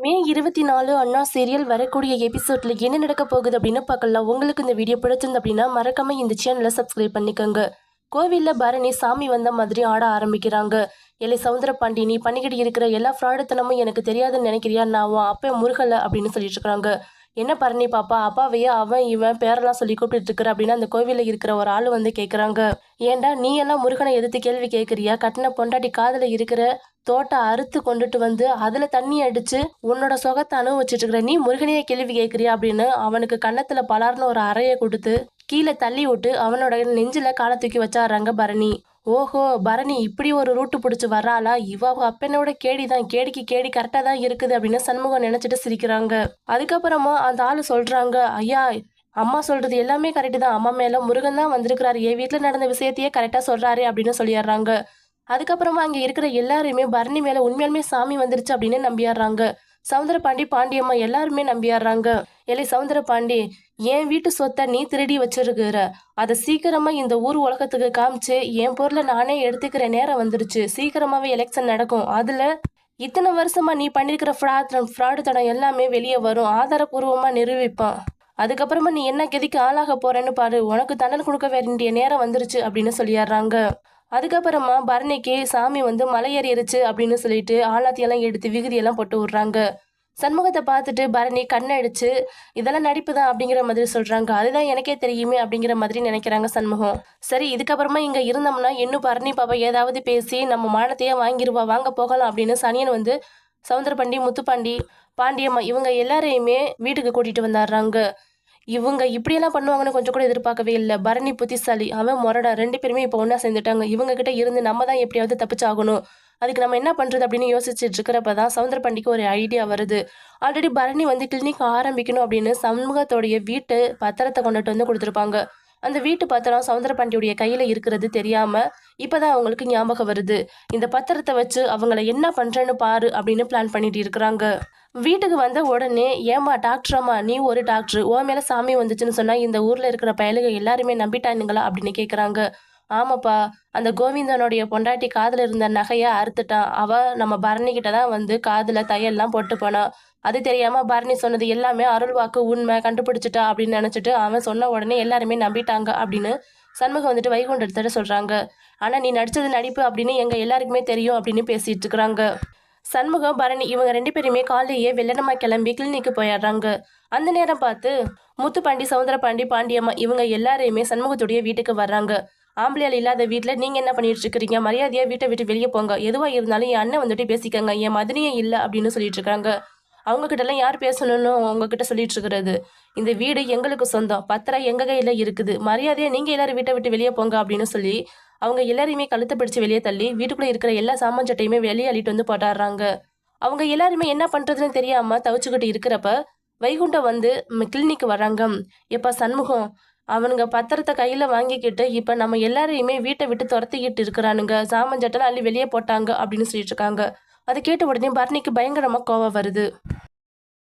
மே 24 அண்ணா serial வரக்கூடிய எபிசோட்ல என்ன நடக்க போகுது அப்படின்னு பார்க்கலாம். உங்களுக்கு இந்த வீடியோ பிடிச்சிருந்து அப்படின்னா மறக்காம இந்த சேனலை சப்ஸ்கிரைப் பண்ணிக்கோங்க. கோவில்ல பரணி சாமி வந்த மாதிரி ஆட ஆரம்பிக்கிறாங்க. எல்லை சவுந்தரபாண்டி, நீ பண்ணிக்கிட்டு இருக்கிற எல்லா ஃப்ராடுத்தனமும் எனக்கு தெரியாதுன்னு நினைக்கிறியா? நான் உன் அப்ப முருகலை அப்படின்னு சொல்லிட்டு இருக்காங்க. என்ன பரணி பாப்பா, அப்பாவையே அவன் இவன் பேரெல்லாம் சொல்லி கூப்பிட்டு இருக்கிற அப்படின்னு அந்த கோவிலில் இருக்கிற ஒரு ஆள் வந்து கேட்குறாங்க. ஏண்டா நீ எல்லாம் முருகனை எதிர்த்து கேள்வி கேட்குறியா? கட்டின பொண்டாட்டி காதில் இருக்கிற தோட்டை அறுத்து கொண்டுட்டு வந்து அதில் தண்ணி அடிச்சு உன்னோட சுகத்தை அனுபவிச்சுட்டு இருக்கிற நீ முருகனையே கேள்வி கேட்குறியா அப்படின்னு அவனுக்கு கன்னத்துல பலார்னு ஒரு அறையை கொடுத்து கீழே தள்ளி விட்டு அவனோட நெஞ்சில காலை தூக்கி வச்சாடுறாங்க பரணி. ஓஹோ, பரணி இப்படி ஒரு ரூட்டு பிடிச்சி வர்றாளா? இவ அப்பனோட கேடிதான், கேடிக்கு கேடி கரெக்டா தான் இருக்குது அப்படின்னு சண்முகம் நினைச்சிட்டு சிரிக்கிறாங்க. அதுக்கப்புறமா அந்த ஆளு சொல்றாங்க, ஐயா அம்மா சொல்றது எல்லாமே கரெக்டு தான், அம்மா மேல முருகன் தான் வந்திருக்கிறாரு, என் வீட்டுல நடந்த விஷயத்தையே கரெக்டா சொல்றாரு அப்படின்னு சொல்லிடுறாங்க. அதுக்கப்புறமா அங்க இருக்கிற எல்லாருமே பரணி மேல உண்மையாலுமே சாமி வந்துருச்சு அப்படின்னு நம்பிடுறாங்க. சவுந்தரபாண்டி, பாண்டியம்மா எல்லாருமே நம்பிடுறாங்க. இல்லை சவுந்தரபாண்டி, என் வீட்டு சொத்தை நீ திருடி வச்சிருக்கிற, அதை சீக்கிரமா இந்த ஊர் உலகத்துக்கு காமிச்சு என் பொருளை நானே எடுத்துக்கிற நேரம் வந்துருச்சு. சீக்கிரமாவே எலெக்ஷன் நடக்கும். அதுல இத்தனை வருஷமா நீ பண்ணிருக்கிற ஃப்ராடுத்தனம் எல்லாமே வெளியே வரும், ஆதாரபூர்வமா நிரூபிப்பான். அதுக்கப்புறமா நீ என்ன கெதிக்கு ஆளாக போறேன்னு பாரு, உனக்கு தண்டனை கொடுக்க வேண்டிய நேரம் வந்துருச்சு அப்படின்னு சொல்லிடுறாங்க. அதுக்கப்புறமா பரணிக்கு சாமி வந்து மலை ஏறிடுச்சு அப்படின்னு சொல்லிட்டு ஆலாத்தியெல்லாம் எடுத்து விகுதியெல்லாம் போட்டு விடுறாங்க. சண்முகத்தை பார்த்துட்டு பரணி கண்ணடிச்சு இதெல்லாம் நடிப்பு தான் அப்படிங்கிற மாதிரி சொல்றாங்க. அதுதான் எனக்கே தெரியுமே அப்படிங்கிற மாதிரி நினைக்கிறாங்க சண்முகம். சரி, இதுக்கப்புறமா இங்க இருந்தோம்னா இன்னும் பரணி பாப்பா ஏதாவது பேசி நம்ம மானத்தையே வாங்கிருவா, வாங்க போகலாம் அப்படின்னு சனியன் வந்து சவுந்தரபாண்டி, முத்துப்பாண்டி, பாண்டியம்மா இவங்க எல்லாரையுமே வீட்டுக்கு கூட்டிட்டு வந்துடுறாங்க. இவங்க இப்படியெல்லாம் பண்ணுவாங்கன்னு கொஞ்சம் கூட எதிர்பார்க்கவே இல்லை. பரணி புத்திசாலி, அவன் முரடா, ரெண்டு பேருமே இப்போ ஒன்றா சேர்ந்துட்டாங்க. இவங்க கிட்ட இருந்து நம்ம தான் எப்படியாவது தப்பிச்சாகணும். அதுக்கு நம்ம என்ன பண்றது அப்படின்னு யோசிச்சுட்டு இருக்கிறப்பதான் சவுந்தரபாண்டிக்கு ஒரு ஐடியா வருது. ஆல்ரெடி பரணி வந்து கிளினிக் ஆரம்பிக்கணும் அப்படின்னு சண்முகத்தோடைய வீட்டு பத்திரத்தை கொண்டுட்டு வந்து கொடுத்துருப்பாங்க. அந்த வீட்டு பத்திரம் சவுந்தரபாண்டியுடைய கையில இருக்கிறது தெரியாம இப்பதான் அவங்களுக்கு ஞாபகம் வருது. இந்த பத்திரத்தை வச்சு அவங்கள என்ன பண்றேன்னு பாரு அப்படின்னு பிளான் பண்ணிட்டு இருக்கிறாங்க. வீட்டுக்கு வந்த உடனே, ஏமா டாக்டராமா, நீ ஒரு டாக்டர், ஓ மேல சாமி வந்துச்சுன்னு சொன்னா இந்த ஊர்ல இருக்கிற பயலுக எல்லாருமே நம்பிட்டானுங்களா அப்படின்னு கேக்குறாங்க. ஆமாப்பா, அந்த கோவிந்தனுடைய பொண்டாட்டி காதுல இருந்த நகைய அறுத்துட்டான். அவ நம்ம பரணி கிட்ட தான் வந்து காதுல தையெல்லாம் போட்டு போனா. அது தெரியாம பரணி சொன்னது எல்லாமே அருள்வாக்கு உண்மை கண்டுபிடிச்சிட்டா அப்படின்னு நினைச்சிட்டு அவன் சொன்ன உடனே எல்லாருமே நம்பிட்டாங்க அப்படின்னு சண்முகம் வந்துட்டு வைகுண்டத்தை சொல்றாங்க. ஆனா நீ நடிச்சது நடிப்பு அப்படின்னு எங்க எல்லாருக்குமே தெரியும் அப்படின்னு பேசிட்டு இருக்கிறாங்க. சண்முகம், பரணி இவங்க ரெண்டு பேருமே காலையே வெள்ளனமா கிளம்பி கிளினிக்கு போயிடுறாங்க. அந்த நேரம் பார்த்து முத்துப்பாண்டி, சவுந்தரபாண்டி, பாண்டியம்மா இவங்க எல்லாரையுமே சண்முகத்துடைய வீட்டுக்கு வர்றாங்க. ஆம்பளையால் இல்லாத வீட்டில் நீங்க என்ன பண்ணிட்டு இருக்கிறீங்க? மரியாதையா வீட்டை விட்டு வெளியே போங்க. எதுவா இருந்தாலும் என் அண்ணன் வந்துட்டு பேசிக்கங்க, என் மதனியே இல்லை அப்படின்னு சொல்லிட்டு இருக்காங்க. அவங்க கிட்ட எல்லாம் யார் பேசணும்னு உங்ககிட்ட சொல்லிட்டு இருக்கிறது? இந்த வீடு எங்களுக்கு சொந்தம், பத்திரம் எங்க கையில இருக்குது, மரியாதையா நீங்க எல்லாரும் வீட்டை விட்டு வெளியே போங்க அப்படின்னு சொல்லி அவங்க எல்லாரையுமே கழுத்தை பிடிச்சு வெளியே தள்ளி வீட்டுக்குள்ள இருக்கிற எல்லா சாமான் சட்டையுமே வெளியே அள்ளிட்டு வந்து போட்டாடுறாங்க. அவங்க எல்லாருமே என்ன பண்றதுன்னு தெரியாம தவிச்சுக்கிட்டு இருக்கிறப்ப வைகுண்டம் வந்து கிளினிக் வர்றாங்க. எப்ப சண்முகம், அவனுங்க பத்திரத்தை கையில வாங்கிக்கிட்டு இப்ப நம்ம எல்லாரையுமே வீட்டை விட்டு துரத்திக்கிட்டு இருக்கிறானுங்க, சாமான் சட்டெல்லாம் அள்ளி வெளியே போட்டாங்க அப்படின்னு சொல்லிட்டு இருக்காங்க. அதை கேட்ட உடனே பரணிக்கு பயங்கரமா கோவம் வருது.